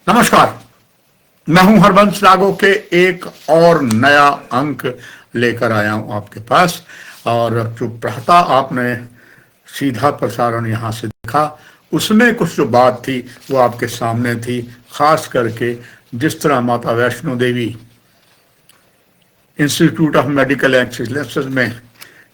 नमस्कार। मैं हूं हरबंस लागो के एक और नया अंक लेकर आया हूं आपके पास। और जो प्रातः आपने सीधा प्रसारण यहां से देखा, उसमें कुछ जो बात थी वो आपके सामने थी। खास करके जिस तरह माता Vaishno Devi institute of medical excellence में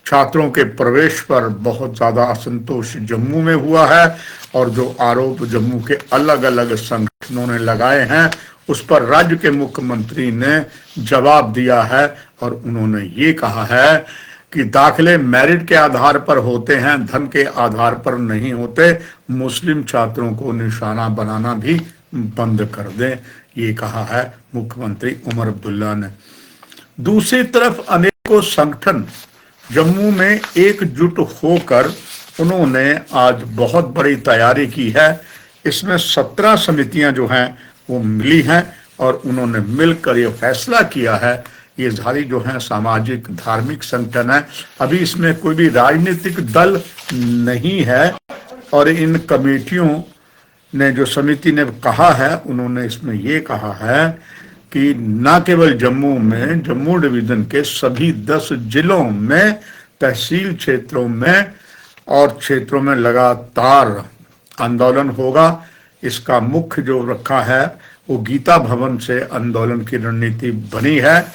छात्रों के प्रवेश पर बहुत ज़्यादा असंतोष जम्मू में हुआ है, और जो आरोप जम्मू के अलग अलग संगठनों ने लगाए हैं उस पर राज्य के मुख्यमंत्री ने जवाब दिया है। और उन्होंने ये कहा है कि दाखिले मेरिट के आधार पर होते हैं, धन के आधार पर नहीं होते। मुस्लिम छात्रों को निशाना बनाना भी बंद कर दें, ये कहा है मुख्यमंत्री उमर अब्दुल्ला ने। दूसरी तरफ अनेकों संगठन जम्मू में एकजुट होकर उन्होंने आज बहुत बड़ी तैयारी की है। इसमें 17 समितियां जो हैं वो मिली हैं और उन्होंने मिलकर ये फैसला किया है। ये सारी जो हैं सामाजिक धार्मिक संगठन है, अभी इसमें कोई भी राजनीतिक दल नहीं है। और इन कमेटियों ने, जो समिति ने कहा है, उन्होंने इसमें ये कहा है कि न केवल जम्मू में, जम्मू डिवीजन के सभी 10 जिलों में, तहसील क्षेत्रों में और क्षेत्रों में लगातार आंदोलन होगा। इसका मुख्य जो रखा है वो गीता भवन से आंदोलन की रणनीति बनी है।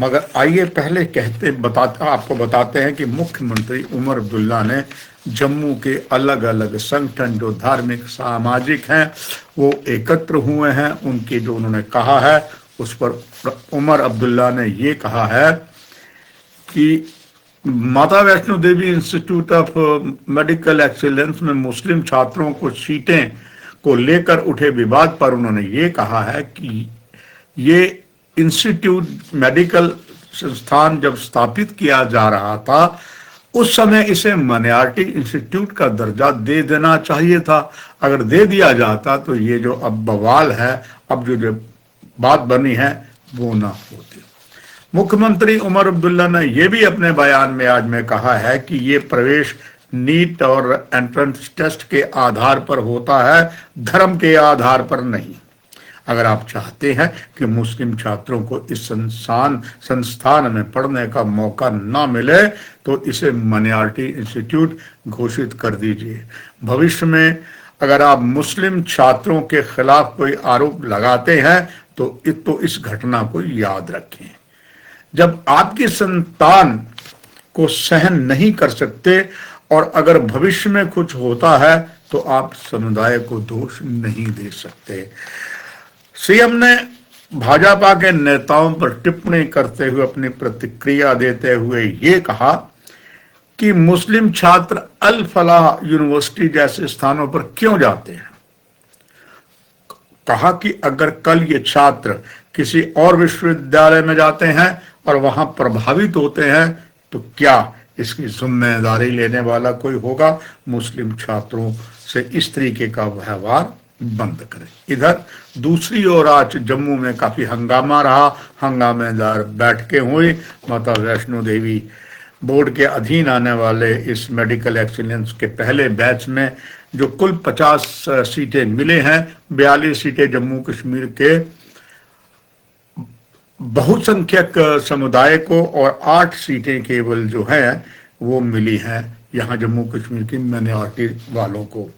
मगर आइए पहले आपको बताते हैं कि मुख्यमंत्री उमर अब्दुल्ला ने जम्मू के अलग अलग संगठन जो धार्मिक सामाजिक हैं वो एकत्र हुए हैं, उनकी जो उन्होंने कहा है उस पर उमर अब्दुल्ला ने ये कहा है कि माता Vaishno Devi institute of medical excellence में मुस्लिम छात्रों को सीटें को लेकर उठे विवाद पर उन्होंने ये कहा है कि ये इंस्टीट्यूट मेडिकल संस्थान जब स्थापित किया जा रहा था उस समय इसे माइनॉरिटी इंस्टीट्यूट का दर्जा दे देना चाहिए था। अगर दे दिया जाता तो ये जो अब बवाल है, अब जो बात बनी है, वो ना होती। मुख्यमंत्री उमर अब्दुल्ला ने यह भी अपने बयान में आज में कहा है कि ये प्रवेश नीट और एंट्रेंस टेस्ट के आधार पर होता है, धर्म के आधार पर नहीं। अगर आप चाहते हैं कि मुस्लिम छात्रों को इस संस्थान में पढ़ने का मौका ना मिले तो इसे माइनॉरिटी इंस्टीट्यूट घोषित कर दीजिए। भविष्य में अगर आप मुस्लिम छात्रों के खिलाफ कोई आरोप लगाते हैं तो इस घटना को याद रखें। जब आपकी संतान को सहन नहीं कर सकते और अगर भविष्य में कुछ होता है तो आप समुदाय को दोष नहीं दे सकते। सीएम ने भाजपा के नेताओं पर टिप्पणी करते हुए अपनी प्रतिक्रिया देते हुए ये कहा कि मुस्लिम छात्र अल फलाह यूनिवर्सिटी जैसे स्थानों पर क्यों जाते हैं। कहा कि अगर कल ये छात्र किसी और विश्वविद्यालय में जाते हैं और वहां प्रभावित होते हैं तो क्या इसकी जिम्मेदारी लेने वाला कोई होगा। मुस्लिम छात्रों से इस तरीके का व्यवहार बंद करें। इधर दूसरी ओर आज जम्मू में काफी हंगामा रहा, हंगामेदार बैठकें हुई। माता वैष्णो देवी बोर्ड के अधीन आने वाले इस मेडिकल एक्सीलेंस के पहले बैच में जो कुल 50 सीटें मिले हैं, 42 सीटें जम्मू कश्मीर के बहुसंख्यक समुदाय को और 8 सीटें केवल जो हैं वो मिली हैं यहाँ जम्मू कश्मीर की माइनॉरिटी वालों को।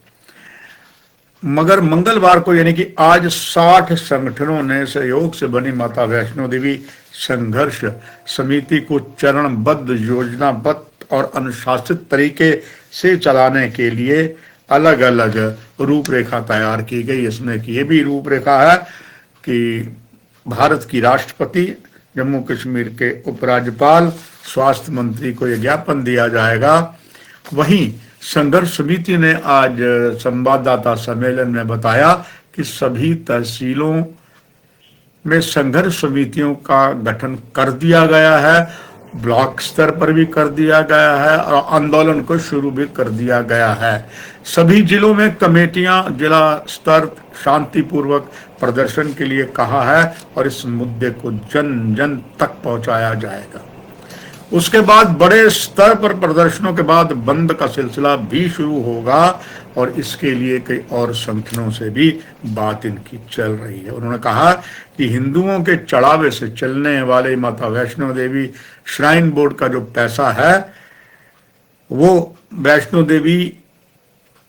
मगर मंगलवार को यानी कि आज 60 संगठनों ने सहयोग से बनी माता वैष्णो देवी संघर्ष समिति को चरणबद्ध, योजनाबद्ध और अनुशासित तरीके से चलाने के लिए अलग अलग रूपरेखा तैयार की गई। इसमें ये भी रूपरेखा है कि भारत की राष्ट्रपति, जम्मू कश्मीर के उपराज्यपाल, स्वास्थ्य मंत्री को यह ज्ञापन दिया जाएगा। वहीं संघर्ष समिति ने आज संवाददाता सम्मेलन में बताया कि सभी तहसीलों में संघर्ष समितियों का गठन कर दिया गया है, ब्लॉक स्तर पर भी कर दिया गया है और आंदोलन को शुरू भी कर दिया गया है। सभी जिलों में कमेटियां जिला स्तर शांतिपूर्वक प्रदर्शन के लिए कहा है और इस मुद्दे को जन जन तक पहुंचाया जाएगा। उसके बाद बड़े स्तर पर प्रदर्शनों के बाद बंद का सिलसिला भी शुरू होगा और इसके लिए कई और संगठनों से भी बात इनकी चल रही है। उन्होंने कहा कि हिंदुओं के चढ़ावे से चलने वाले माता वैष्णो देवी श्राइन बोर्ड का जो पैसा है वो वैष्णो देवी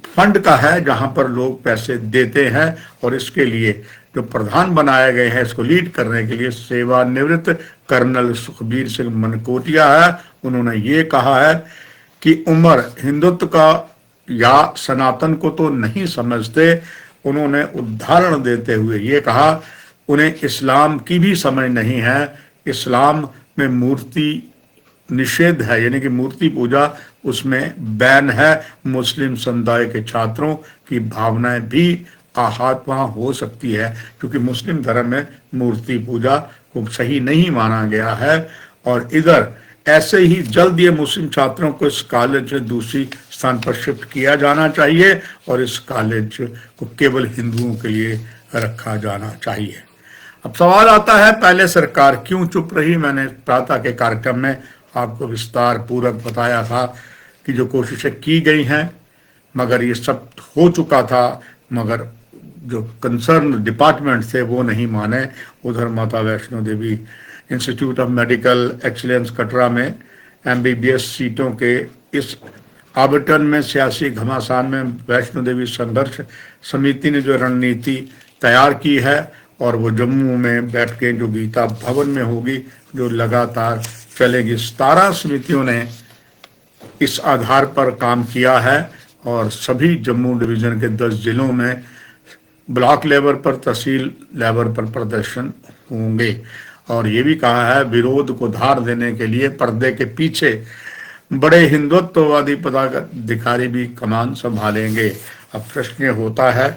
फंड का है, जहां पर लोग पैसे देते हैं और इसके लिए जो प्रधान बनाए गए हैं इसको लीड करने के लिए सेवानिवृत्त कर्नल सुखबीर सिंह मनकोटिया है। उन्होंने ये कहा है कि उमर हिंदुत्व का या सनातन को तो नहीं समझते। उन्होंने उदाहरण देते हुए ये कहा उन्हें इस्लाम की भी समझ नहीं है। इस्लाम में मूर्ति निषेध है, यानी कि मूर्ति पूजा उसमें बैन है। मुस्लिम समुदाय के छात्रों की भावनाएं भी आहत वहां हो सकती है, क्योंकि मुस्लिम धर्म में मूर्ति पूजा को सही नहीं माना गया है। और इधर ऐसे ही जल्द ये मुस्लिम छात्रों को इस कॉलेज में दूसरी स्थान पर शिफ्ट किया जाना चाहिए और इस कॉलेज को केवल हिंदुओं के लिए रखा जाना चाहिए। अब सवाल आता है, पहले सरकार क्यों चुप रही? मैंने प्रातः के कार्यक्रम में आपको विस्तार पूर्वक बताया था कि जो कोशिशें की गई हैं, मगर ये सब हो चुका था, मगर जो कंसर्न डिपार्टमेंट थे वो नहीं माने। उधर Mata Vaishno Devi institute of medical excellence Katra में MBBS सीटों के इस आवंटन में सियासी घमासान में वैष्णो देवी संघर्ष समिति ने जो रणनीति तैयार की है और वो जम्मू में बैठ के जो गीता भवन में होगी, जो लगातार चलेगी। 17 समितियों ने इस आधार पर काम किया है और सभी जम्मू डिवीजन के 10 जिलों में ब्लॉक लेवल पर, तहसील लेवल पर प्रदर्शन होंगे। और ये भी कहा है विरोध को धार देने के लिए पर्दे के पीछे बड़े हिंदुत्ववादी पदाधिकारी भी कमान संभालेंगे। अब प्रश्न ये होता है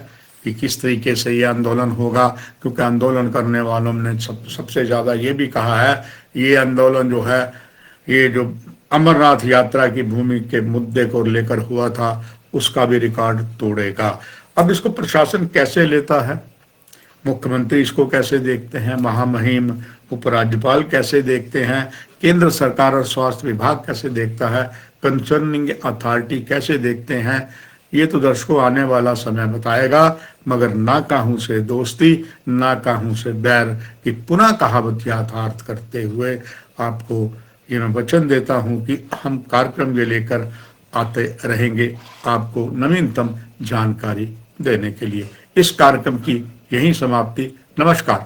कि किस तरीके से ये आंदोलन होगा, क्योंकि आंदोलन करने वालों ने सबसे ज़्यादा ये भी कहा है ये आंदोलन जो है, ये जो अमरनाथ यात्रा की भूमि के मुद्दे को लेकर हुआ था उसका भी रिकॉर्ड तोड़ेगा। अब इसको प्रशासन कैसे लेता है, मुख्यमंत्री इसको कैसे देखते हैं, महामहिम उपराज्यपाल कैसे देखते हैं, केंद्र सरकार और स्वास्थ्य विभाग कैसे देखता है, कंसर्निंग अथॉरिटी कैसे देखते हैं, ये तो दर्शकों आने वाला समय बताएगा। मगर ना काहू से दोस्ती ना काहू से बैर की पुनः कहावत यथार्थ करते हुए आपको ये मैं वचन देता हूं कि हम कार्यक्रम ये लेकर आते रहेंगे आपको नवीनतम जानकारी देने के लिए। इस कार्यक्रम की यही समाप्ति। नमस्कार।